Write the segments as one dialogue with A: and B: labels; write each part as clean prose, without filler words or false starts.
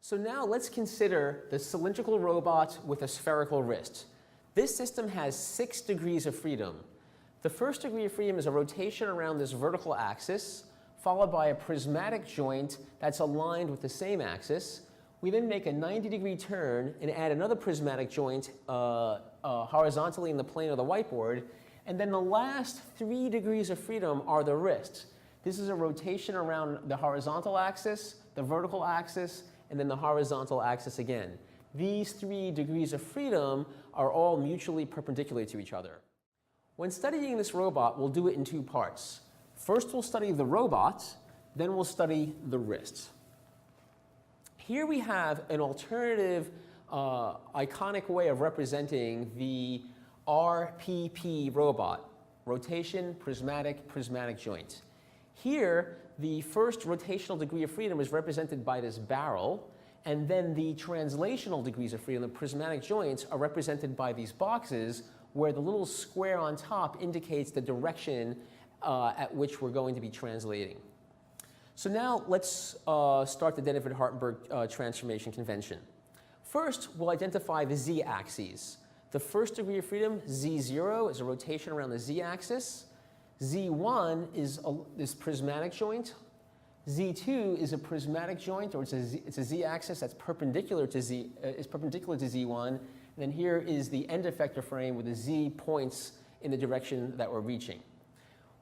A: So now let's consider the cylindrical robot with a spherical wrist. This system has 6 degrees of freedom. The first degree of freedom is a rotation around this vertical axis, followed by a prismatic joint that's aligned with the same axis. We then make a 90-degree turn and add another prismatic joint horizontally in the plane of the whiteboard. And then the last 3 degrees of freedom are the wrists. This is a rotation around the horizontal axis, the vertical axis, and then the horizontal axis again. These 3 degrees of freedom are all mutually perpendicular to each other. When studying this robot, we'll do it in 2 parts. First, we'll study the robot, then we'll study the wrist. Here we have an alternative iconic way of representing the RPP robot, rotation, prismatic joint. Here, the first rotational degree of freedom is represented by this barrel, and then the translational degrees of freedom, the prismatic joints, are represented by these boxes where the little square on top indicates the direction at which we're going to be translating. So now let's start the Denevit-Hartenberg transformation convention. First, we'll identify the z-axes. The first degree of freedom, z0, is a rotation around the z-axis. Z1 is this prismatic joint. Z2 is a prismatic joint, or it's a z-axis that's perpendicular to Z1. And then here is the end effector frame with the z points in the direction that we're reaching.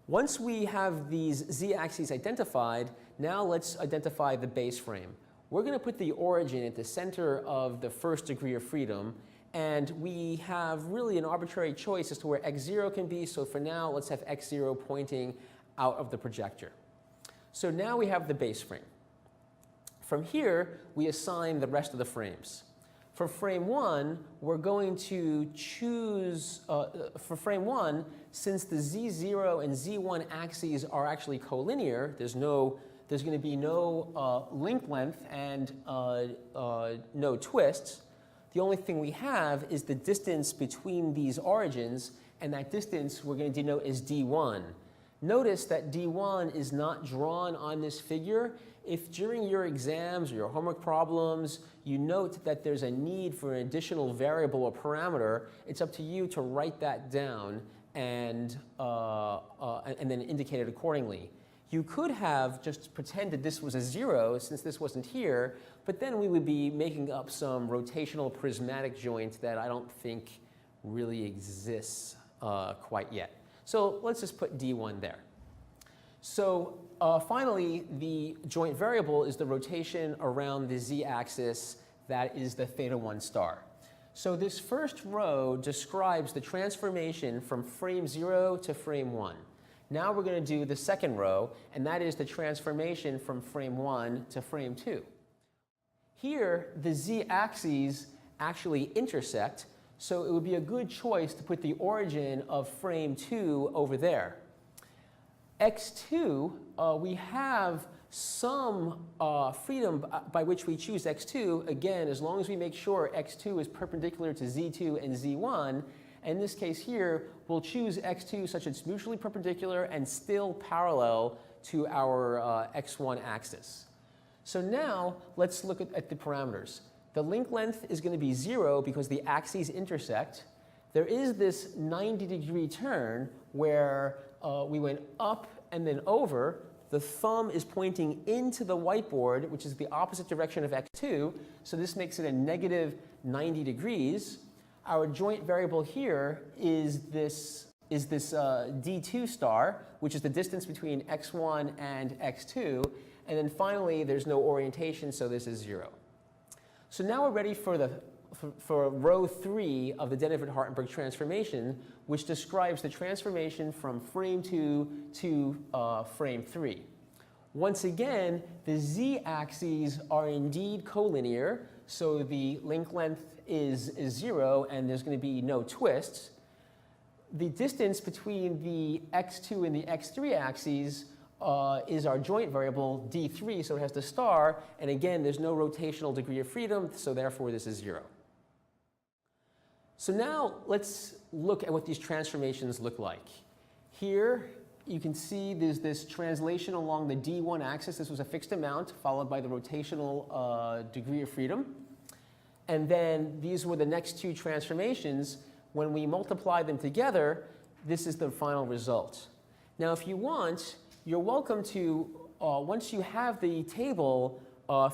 A: Once we have these z-axes identified, now let's identify the base frame. We're going to put the origin at the center of the first degree of freedom. And we have really an arbitrary choice as to where x0 can be. So for now, let's have x0 pointing out of the projector. So now we have the base frame. From here, we assign the rest of the frames. For frame 1, we're going to choose, for frame 1, since the z0 and z1 axes are actually collinear, there's going to be no link length and no twists. The only thing we have is the distance between these origins, and that distance we're going to denote as d1. Notice that d1 is not drawn on this figure. If during your exams or your homework problems you note that there's a need for an additional variable or parameter, it's up to you to write that down and then indicate it accordingly. You could have just pretended this was a 0 since this wasn't here, but then we would be making up some rotational prismatic joint that I don't think really exists quite yet. So let's just put d1 there. So finally, the joint variable is the rotation around the z-axis that is the theta1 star. So this first row describes the transformation from frame 0 to frame 1. Now we're going to do the second row, and that is the transformation from frame 1 to frame 2. Here, the z-axes actually intersect, so it would be a good choice to put the origin of frame 2 over there. x2, we have some freedom by which we choose x2, again, as long as we make sure x2 is perpendicular to z2 and z1. In this case here, we'll choose x2 such it's mutually perpendicular and still parallel to our x1 axis. So now let's look at the parameters. The link length is going to be 0 because the axes intersect. There is this 90-degree turn where we went up and then over. The thumb is pointing into the whiteboard, which is the opposite direction of x2. So this makes it a negative 90 degrees. Our joint variable here is this d2 star, which is the distance between x1 and x2. And then finally, there's no orientation, so this is 0. So now we're ready for row 3 of the Denevit-Hartenberg transformation, which describes the transformation from frame 2 to frame 3. Once again, the z-axes are indeed collinear, so the link length is 0, and there's going to be no twists. The distance between the x2 and the x3 axes is our joint variable, d3, so it has the star. And again, there's no rotational degree of freedom, so therefore this is 0. So now let's look at what these transformations look like. Here, you can see there's this translation along the D1 axis. This was a fixed amount followed by the rotational degree of freedom. And then these were the next two transformations. When we multiply them together, this is the final result. Now, if you want, you're welcome to, once you have the table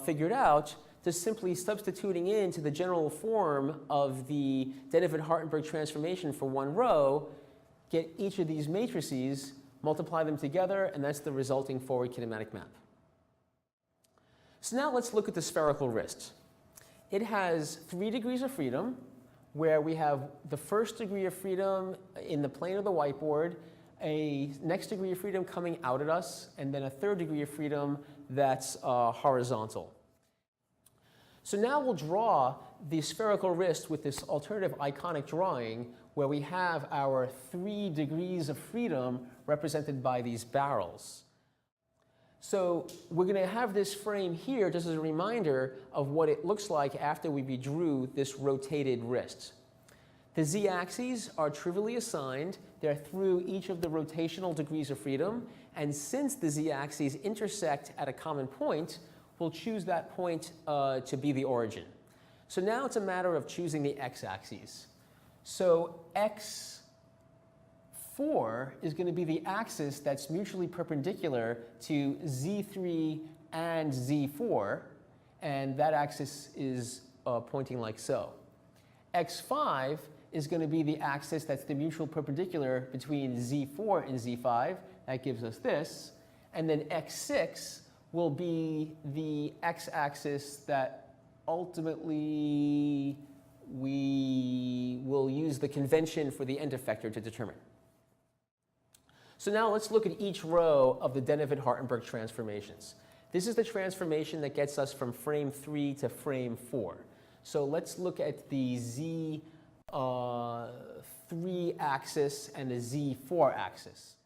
A: figured out, just simply substituting into the general form of the Dennevit-Hartenberg transformation for one row, get each of these matrices, multiply them together, and that's the resulting forward kinematic map. So now let's look at the spherical wrist. It has 3 degrees of freedom, where we have the first degree of freedom in the plane of the whiteboard, a next degree of freedom coming out at us, and then a third degree of freedom that's horizontal. So now we'll draw the spherical wrist with this alternative iconic drawing where we have our 3 degrees of freedom represented by these barrels. So we're going to have this frame here just as a reminder of what it looks like after we redrew this rotated wrist. The z-axes are trivially assigned. They're through each of the rotational degrees of freedom. And since the z-axes intersect at a common point, we'll choose that point to be the origin. So now it's a matter of choosing the x-axis. So x4 is going to be the axis that's mutually perpendicular to z3 and z4, and that axis is pointing like so. x5 is going to be the axis that's the mutual perpendicular between z4 and z5. That gives us this. And then x6 will be the x-axis that ultimately we will use the convention for the end effector to determine. So now let's look at each row of the Dennevit-Hartenberg transformations. This is the transformation that gets us from frame 3 to frame 4. So let's look at the z3 axis and the z4 axis.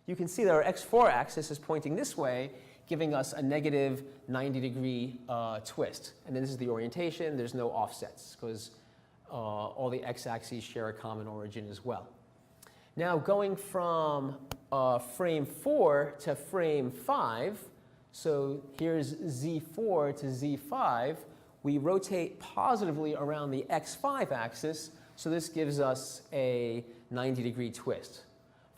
A: You can see that our x4 axis is pointing this way, giving us a negative 90-degree twist. And then this is the orientation. There's no offsets because all the x-axes share a common origin as well. Now going from frame 4 to frame 5, so here's z4 to z5, we rotate positively around the x5 axis, so this gives us a 90-degree twist.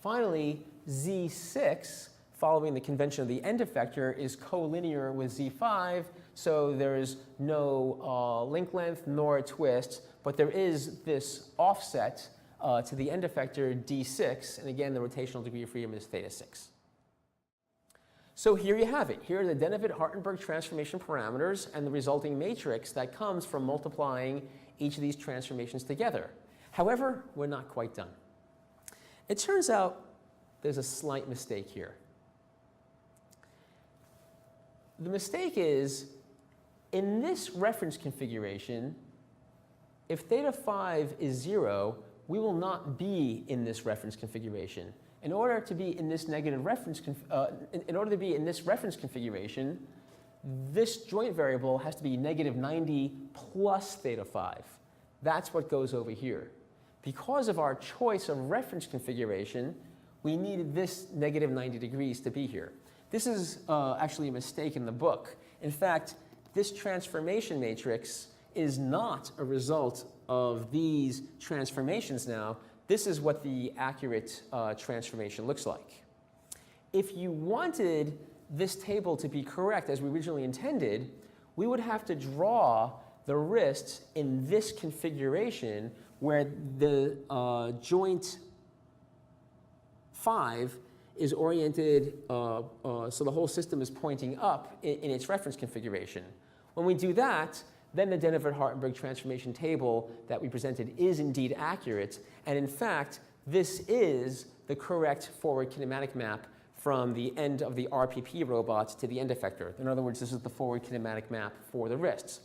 A: Finally, z6, following the convention of the end effector, is collinear with z5, so there is no link length nor a twist, but there is this offset to the end effector d6, and again the rotational degree of freedom is theta 6. So here you have it. Here are the Dennevit-Hartenberg transformation parameters and the resulting matrix that comes from multiplying each of these transformations together. However, we're not quite done. It turns out there's a slight mistake here. The mistake is, in this reference configuration, if theta 5 is 0, we will not be in this reference configuration. In order to be in this reference configuration, this joint variable has to be negative 90 plus theta 5. That's what goes over here. Because of our choice of reference configuration, we needed this negative 90 degrees to be here. This is actually a mistake in the book. In fact, this transformation matrix is not a result of these transformations now. This is what the accurate transformation looks like. If you wanted this table to be correct as we originally intended, we would have to draw the wrist in this configuration where the joint 5 is oriented so the whole system is pointing up in its reference configuration. When we do that, then the Dennevit-Hartenberg transformation table that we presented is indeed accurate. And in fact, this is the correct forward kinematic map from the end of the RPP robot to the end effector. In other words, this is the forward kinematic map for the wrist.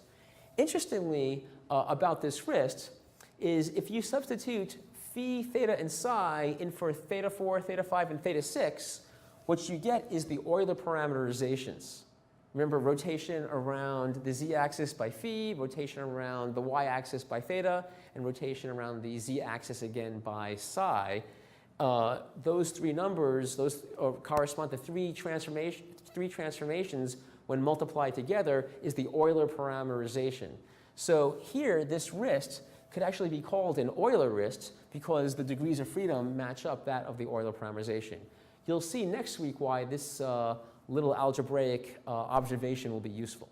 A: Interestingly, about this wrist is if you substitute phi, theta, and psi in for theta 4, theta 5, and theta 6, what you get is the Euler parameterizations. Remember, rotation around the z-axis by phi, rotation around the y-axis by theta, and rotation around the z-axis again by psi. those three numbers, correspond to three transformations when multiplied together is the Euler parameterization. So here, this wrist could actually be called an Euler wrist because the degrees of freedom match up that of the Euler parameterization. You'll see next week why this little algebraic observation will be useful.